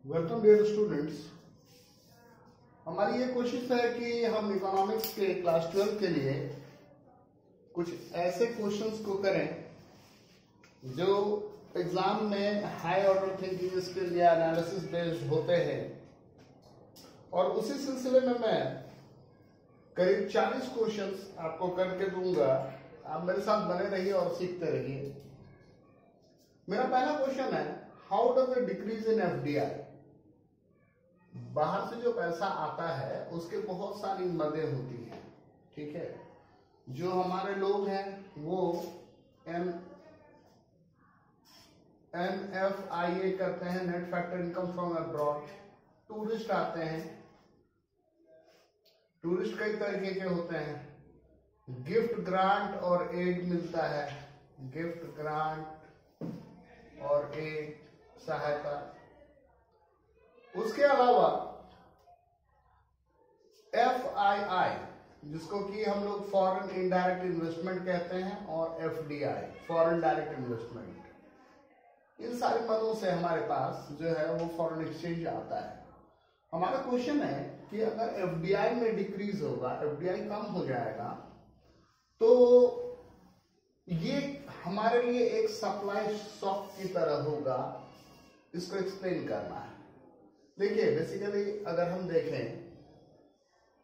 Welcome dear students. हमारी ये कोशिश है कि हम इकोनॉमिक्स के क्लास 12 के लिए कुछ ऐसे क्वेश्चंस को करें जो एग्जाम में हाई ऑर्डर थिंकिंग स्किल या एनालिसिस बेस्ड होते हैं, और उसी सिलसिले में मैं करीब 40 क्वेश्चंस आपको करके दूंगा। आप मेरे साथ बने रहिए और सीखते रहिए। मेरा पहला क्वेश्चन है, how does the decrease in FDI? बाहर से जो पैसा आता है उसके बहुत सारी मदें होती हैं, ठीक है। जो हमारे लोग हैं वो NFIA करते हैं, net factor income from abroad. Tourist आते हैं, टूरिस्ट कई तरीके के होते हैं। गिफ्ट ग्रांट और एड मिलता है, गिफ्ट ग्रांट और एड सहायता। उसके अलावा FII जिसको कि हम लोग फॉरेन इनडायरेक्ट इन्वेस्टमेंट कहते हैं, और FDI फॉरेन डायरेक्ट इन्वेस्टमेंट। इन सारी मदों से हमारे पास जो है वो फॉरेन एक्सचेंज आता है। हमारा क्वेश्चन है कि अगर FDI में डिक्रीज होगा, FDI कम हो जाएगा, तो ये हमारे लिए एक सप्लाई शॉक की तरह होगा। इसको एक्सप्लेन करना है। देखिए, बेसिकली अगर हम देखें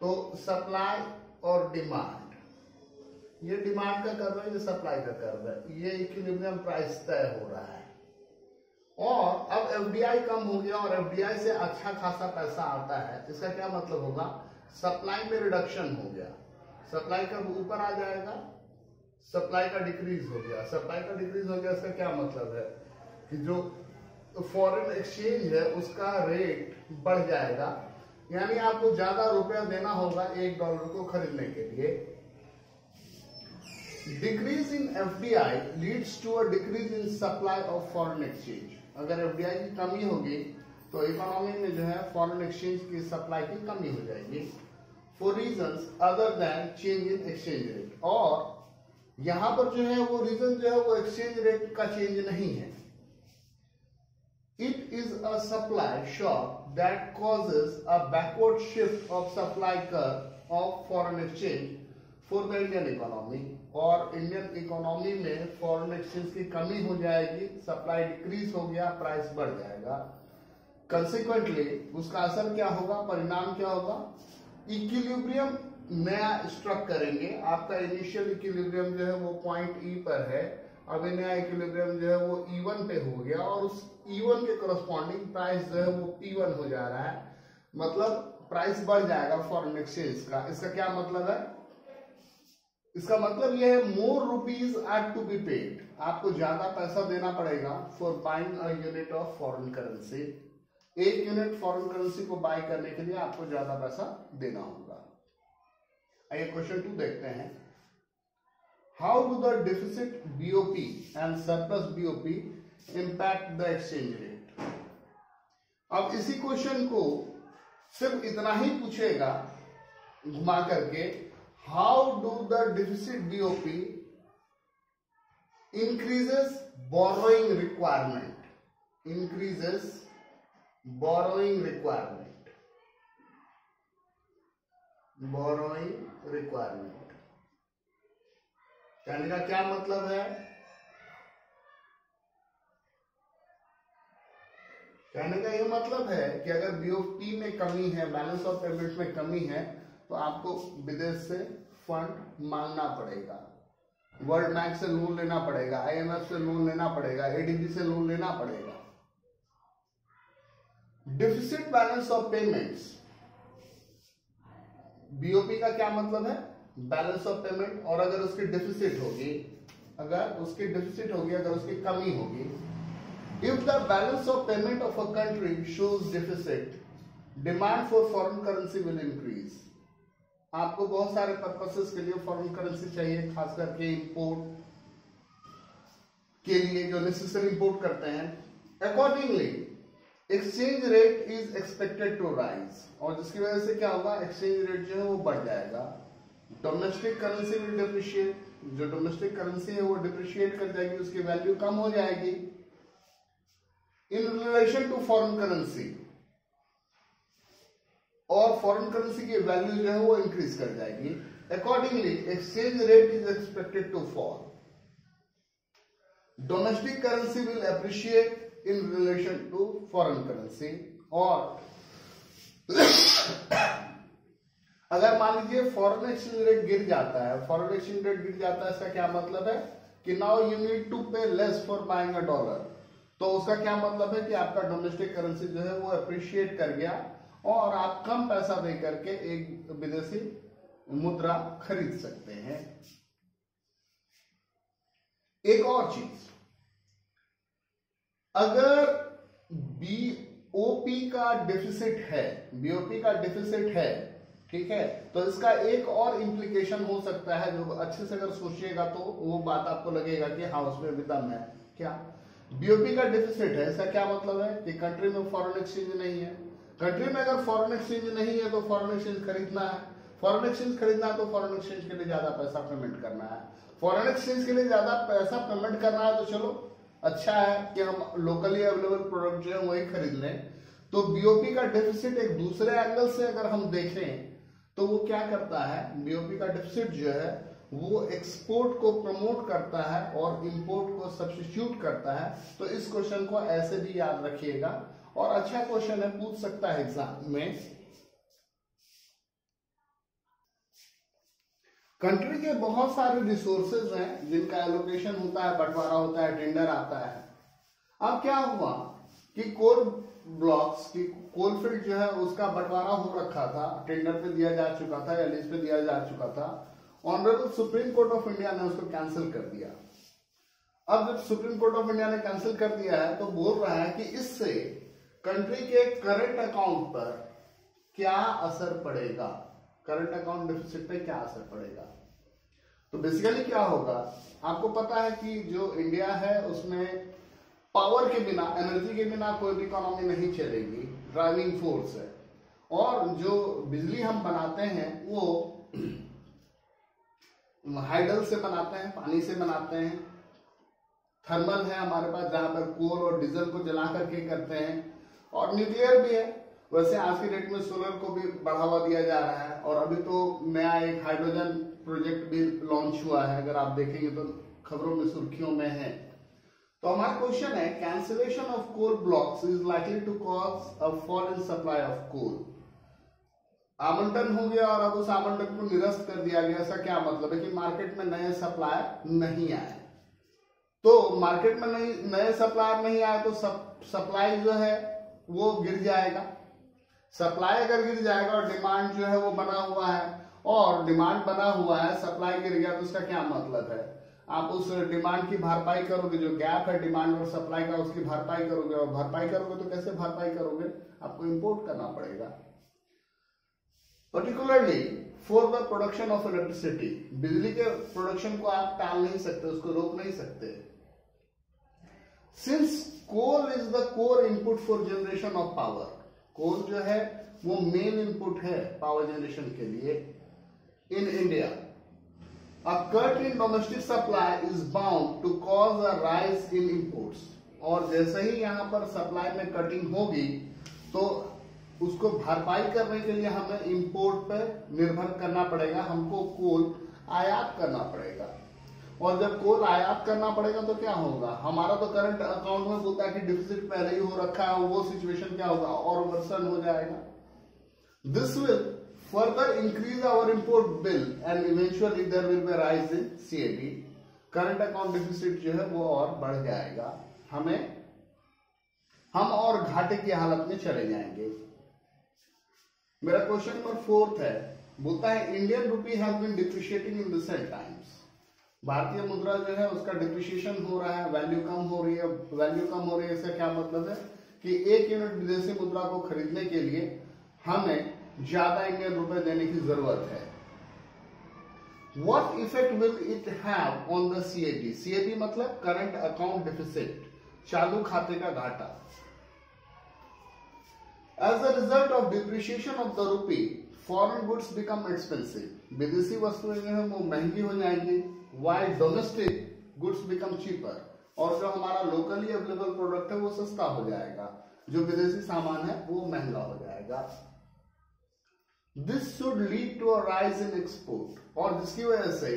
तो सप्लाई और डिमांड, ये डिमांड का कर्व है, ये सप्लाई का कर्व है, ये इक्विलिब्रियम प्राइस तय हो रहा है। और अब FDI कम हो गया और FDI से अच्छा खासा पैसा आता है। इसका क्या मतलब होगा? सप्लाई में रिडक्शन हो गया, सप्लाई का ऊपर आ जाएगा, सप्लाई का डिक्रीज हो गया। सप्लाई का डिक्रीज हो गया, इसका क्या मतलब है कि जो फॉरेन एक्सचेंज है उसका रेट बढ़ जाएगा, यानी आपको ज्यादा रुपया देना होगा $1 को खरीदने के लिए। Decrease in FDI leads to a decrease in supply of foreign exchange. अगर FDI की कमी होगी तो इकोनॉमी में जो है फॉरेन एक्सचेंज की सप्लाई की कमी हो जाएगी, for reasons other than change in exchange rate. और यहां पर जो है वो रीजन जो है वो एक्सचेंज रेट का चेंज नहीं है। It is a supply shock that causes a backward shift of supply curve of foreign exchange for the Indian economy। और इंडियन इकोनॉमी में फॉरेन एक्सचेंज की कमी हो जाएगी, सप्लाई डिक्रीज हो गया, प्राइस बढ़ जाएगा। कंसिक्वेंटली उसका असर क्या होगा, परिणाम क्या होगा? इक्विलिब्रियम नया स्ट्रक करेंगे। आपका इनिशियल इक्विलिब्रियम जो है वो पॉइंट E पर है, अब नया इक्विलिब्रियम जो है वो E1 पे हो गया, और उस E1 के करस्पॉन्डिंग प्राइस जो है वो P1 हो जा रहा है। मतलब प्राइस बढ़ जाएगा फॉरेन एक्सचेंज का। इसका क्या मतलब है? इसका मतलब यह है more rupees are to be paid. आपको ज्यादा पैसा देना पड़ेगा for buying a unit of foreign currency. एक यूनिट फॉरेन करेंसी को बाय करने के लिए आपको ज्यादा पैसा देना होगा। आइए क्वेश्चन 2 देखते हैं। How do the deficit BOP and surplus BOP impact the exchange rate? अब इसी क्वेश्चन को सिर्फ इतना ही पूछेगा घुमा करके, How do the deficit BOP increases borrowing requirement? Increases borrowing requirement. Borrowing requirement कहने का क्या मतलब है? कहने का ये मतलब है कि अगर BOP में कमी है, बैलेंस ऑफ पेमेंट में कमी है, तो आपको विदेश से फंड मांगना पड़ेगा, वर्ल्ड बैंक से लोन लेना पड़ेगा, IMF से लोन लेना पड़ेगा, ADB से लोन लेना पड़ेगा। Deficit balance of payments, BOP का क्या मतलब है? Balance of payment. और अगर उसकी डिफिसिट होगी, अगर उसकी कमी होगी, if the balance of payment of a country shows deficit, demand for foreign currency will increase. आपको बहुत सारे पर्पसेस के लिए फॉरेन करेंसी चाहिए, खास करके इंपोर्ट के लिए जो नेसेसरी इंपोर्ट करते हैं। Accordingly exchange rate is expected to rise, और जिसकी वजह से क्या होगा? एक्सचेंज रेट जो है वो बढ़ जाएगा। डोमेस्टिक करेंसी विल डिप्रिशिएट, जो डोमेस्टिक करेंसी है वो डिप्रिशिएट कर जाएगी, उसकी वैल्यू कम हो जाएगी। In relation to foreign currency, और फॉरेन करेंसी की वैल्यू जो है वो इंक्रीज कर जाएगी। Accordingly exchange rate is expected to fall. Domestic currency will appreciate in relation to foreign currency. और अगर मान लीजिए फॉरेन एक्सचेंज रेट गिर जाता है, फॉरेन एक्सचेंज रेट गिर जाता है, इसका क्या मतलब है कि नाउ यू नीड टू पे less for buying a dollar. तो उसका क्या मतलब है कि आपका डोमेस्टिक करेंसी जो है वो अप्रिशिएट कर गया और आप कम पैसा दे करके एक विदेशी मुद्रा खरीद सकते हैं। एक और चीज, अगर बीओपी का डेफिसिट है, बीओपी का डेफिसिट है, ठीक है, तो इसका एक और इंप्लीकेशन हो सकता है जो अच्छे से अगर सोचिएगा तो वो बात आपको लगेगा कि हाँ उसमें भी दम है। क्या? बीओपी का डेफिसिट है, इसका क्या मतलब है कि कंट्री में फॉरेन एक्सचेंज नहीं है। कंट्री में अगर फॉरेन एक्सचेंज नहीं है तो फॉरेन एक्सचेंज खरीदना है, फॉरेन एक्सचेंज खरीदना है तो फॉरेन एक्सचेंज के लिए ज्यादा पैसा पेमेंट करना है। फॉरेन एक्सचेंज के लिए ज्यादा पैसा पेमेंट करना है तो चलो अच्छा है कि हम लोकली अवेलेबल प्रोडक्ट जो है वही खरीद लें। तो बीओपी का डेफिसिट एक दूसरे एंगल से अगर हम देखें तो वो क्या करता है, बीओपी का डेफिसिट जो है वो एक्सपोर्ट को प्रमोट करता है और इंपोर्ट को सब्स्टिट्यूट करता है। तो इस क्वेश्चन को ऐसे भी याद रखिएगा और अच्छा क्वेश्चन है, पूछ सकता है एग्जाम में। कंट्री के बहुत सारे रिसोर्सेज हैं जिनका एलोकेशन होता है, बंटवारा होता है, टेंडर आता है। अब क्या हुआ कि कोल ब्लॉक्स की कोलफील्ड जो है उसका बंटवारा हो रखा था, टेंडर पे दिया जा चुका था या लीज पे दिया जा चुका था। Honourable supreme court of India ने उसको कैंसिल कर दिया। अब जब सुप्रीम कोर्ट ऑफ इंडिया ने कैंसिल कर दिया है तो बोल रहा है कि इससे कंट्री के करंट अकाउंट पर क्या असर पड़ेगा, करंट अकाउंट डेफिसिट पे क्या असर पड़ेगा। तो बेसिकली क्या होगा, आपको पता है कि जो इंडिया है उसमें पावर के बिना, एनर्जी के बिना कोई भी इकोनॉमी नहीं चलेगी, ड्राइविंग फोर्स है। और जो बिजली हम बनाते हैं वो हाइडल से बनाते हैं, पानी से बनाते हैं, थर्मल है हमारे पास जहां पर कोल और डीजल को जला करके करते हैं, और न्यूक्लियर भी है। वैसे आज की डेट में सोलर को भी बढ़ावा दिया जा रहा है और अभी तो नया एक हाइड्रोजन प्रोजेक्ट भी लॉन्च हुआ है, अगर आप देखेंगे तो खबरों में सुर्खियों में है। तो हमारा क्वेश्चन है, cancellation of coal blocks is likely to cause a fall in supply of coal. आवंटन हो गया और अब उस आवंटन को निरस्त कर दिया गया, ऐसा क्या मतलब है कि मार्केट में नए सप्लाई नहीं आए। तो मार्केट में नए सप्लायर नहीं आए तो सप्लाई जो है वो गिर जाएगा। सप्लाई अगर गिर जाएगा और डिमांड जो है वो बना हुआ है, और डिमांड बना हुआ है, सप्लाई गिर गया, तो उसका क्या मतलब है, आप उस डिमांड की भरपाई करोगे, जो गैप है डिमांड और सप्लाई का उसकी भरपाई करोगे। और भरपाई करोगे तो कैसे भरपाई करोगे, आपको इंपोर्ट करना पड़ेगा। Particularly for the production of electricity, बिजली के प्रोडक्शन को आप टाल नहीं सकते, उसको रोक नहीं सकते। Since coal is the core input for generation of power, coal जो है वो मेन इनपुट है पावर जनरेशन के लिए in India. A cut in domestic supply is bound to cause a rise in imports। और जैसे ही यहाँ पर सप्लाई में कटिंग होगी तो उसको भरपाई करने के लिए हमें इंपोर्ट पर निर्भर करना पड़ेगा, हमको कोल आयात करना पड़ेगा। और जब कोल आयात करना पड़ेगा तो क्या होगा, हमारा तो करंट अकाउंट में बोलता है कि डिफिसिट पहले ही हो रखा है, वो सिचुएशन क्या होगा, और वर्सन हो जाएगा। This will further increase our import bill and eventually there will be a rise in CAD, current account deficit जो है वो और बढ़ जाएगा, हम और घाटे की हालत में चले जाएंगे। मेरा क्वेश्चन नंबर 4 है, बोलता है Indian rupee has been depreciating in recent times. भारतीय मुद्रा जो है उसका डिप्रिशिएशन हो रहा है, वैल्यू कम हो रही है। वैल्यू कम हो रही है, इसका क्या मतलब है कि 1 यूनिट विदेशी मुद्रा को खरीदने के लिए हमें ज्यादा इंडियन रुपए देने की जरूरत है। What effect will it have on the CAD? CAD मतलब करंट अकाउंट डेफिसिट, चालू खाते का घाटा। As a result of depreciation of the rupee, foreign goods become expensive. विदेशी वस्तुएं जो है वो महंगी हो जाएंगी, while domestic goods become cheaper। और जो हमारा लोकली अवेलेबल प्रोडक्ट है वो सस्ता हो जाएगा, जो विदेशी सामान है वो महंगा हो जाएगा। This should lead to a rise in export, और जिसकी वजह से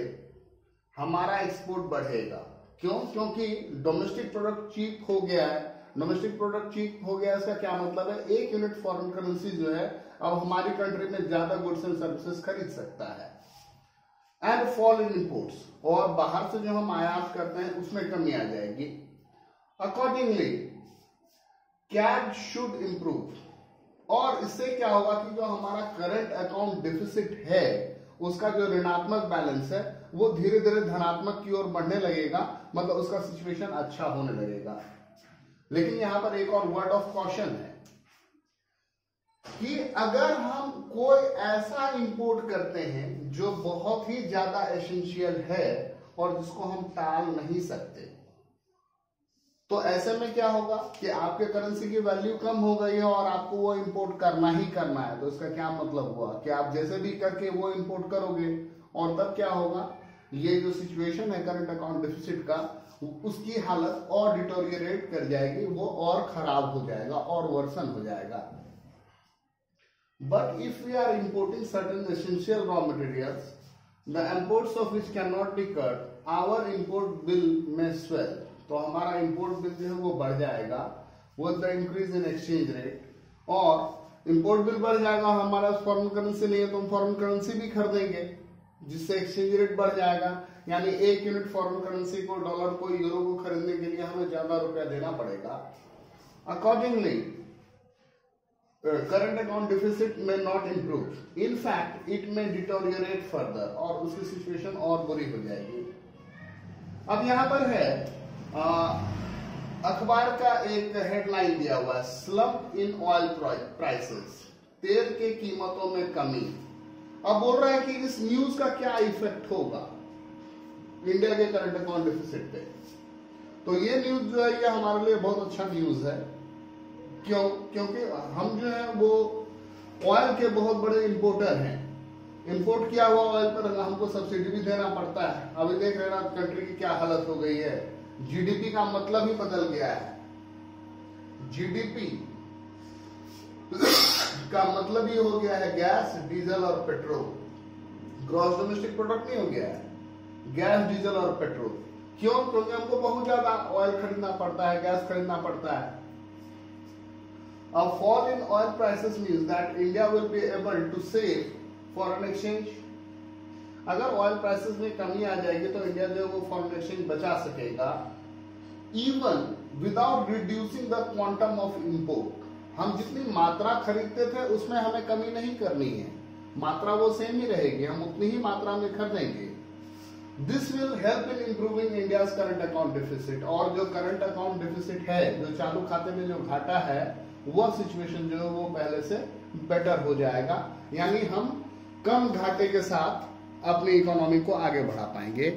हमारा एक्सपोर्ट बढ़ेगा। क्यों? क्योंकि डोमेस्टिक प्रोडक्ट चीप हो गया है। डोमेस्टिक प्रोडक्ट चीप हो गया, इसका क्या मतलब है? एक यूनिट फॉरेन करेंसी जो है अब हमारी कंट्री में ज्यादा गुड्स एंड सर्विसेज खरीद सकता है। एंड फॉल इन इंपोर्ट्स, और बाहर से जो हम आयात करते हैं उसमें कमी आ जाएगी। अकॉर्डिंगली कैश शुड इंप्रूव, और इससे क्या होगा कि जो हमारा करंट अकाउंट डिफिसिट है उसका जो ऋणात्मक बैलेंस है वो धीरे धीरे धनात्मक की ओर बढ़ने लगेगा, मतलब उसका सिचुएशन अच्छा होने लगेगा। लेकिन यहां पर एक और वर्ड ऑफ कॉशन है कि अगर हम कोई ऐसा इंपोर्ट करते हैं जो बहुत ही ज्यादा एसेंशियल है और जिसको हम टाल नहीं सकते, तो ऐसे में क्या होगा कि आपके करेंसी की वैल्यू कम हो गई है और आपको वो इंपोर्ट करना ही करना है। तो इसका क्या मतलब हुआ कि आप जैसे भी करके वो इंपोर्ट करोगे, और तब क्या होगा, ये जो सिचुएशन है करंट अकाउंट डिफिसिट का, उसकी हालत और डिटोरियरेट कर जाएगी, वो और खराब हो जाएगा और वर्सन हो जाएगा। But if we are importing certain essential raw materials, the imports of which cannot be cut, our import bill may swell. तो हमारा import bill जो है वो बढ़ जाएगा with the increase in exchange rate, और import bill बढ़ जाएगा, हमारा फॉरेन करेंसी नहीं है तो हम फॉरेन करेंसी भी खरीदेंगे, जिससे एक्सचेंज रेट बढ़ जाएगा। यानी एक यूनिट फॉरेन करेंसी को, डॉलर को, यूरो को खरीदने के लिए हमें ज्यादा रुपया देना पड़ेगा। अकॉर्डिंगली करंट अकाउंट डिफिसिट में not improve, in fact it में डिटोरियरेट फर्दर, और उसकी सिचुएशन और बुरी हो जाएगी। अब यहां पर है अखबार का एक हेडलाइन दिया हुआ है, स्लम्प इन ऑयल प्राइसेस, तेल के कीमतों में कमी। अब बोल रहा है कि इस न्यूज का क्या इफेक्ट होगा इंडिया के करंट अकाउंट डिफिसिट पे। तो ये न्यूज जो है ये हमारे लिए बहुत अच्छा न्यूज है। क्यों? क्योंकि हम जो है वो ऑयल के बहुत बड़े इंपोर्टर हैं। इंपोर्ट किया हुआ ऑयल पर हमको सब्सिडी भी देना पड़ता है। अभी देख रहे हैं कंट्री की क्या हालत हो गई है, जीडीपी का मतलब ही बदल गया है। जीडीपी का मतलब ही हो गया है गैस, डीजल और पेट्रोल। ग्रॉस डोमेस्टिक प्रोडक्ट नहीं हो गया है, गैस, डीजल और पेट्रोल। क्यों? क्योंकि हमको बहुत ज्यादा ऑयल खरीदना पड़ता है, गैस खरीदना पड़ता है। A fall in oil prices means that India will be able to save foreign exchange. अगर ऑयल प्राइसेस में कमी आ जाएगी तो इंडिया जो है वो फॉरेन एक्सचेंज बचा सकेगा, even without reducing the quantum of import. हम जितनी मात्रा खरीदते थे उसमें हमें कमी नहीं करनी है, मात्रा वो सेम ही रहेगी, हम उतनी ही मात्रा में खरीदेंगे। This will help in improving India's current account deficit, और जो करंट अकाउंट डिफिसिट है, जो चालू खाते में जो घाटा है, वह सिचुएशन जो है वो पहले से बेटर हो जाएगा। यानी हम कम घाटे के साथ अपनी इकोनॉमी को आगे बढ़ा पाएंगे।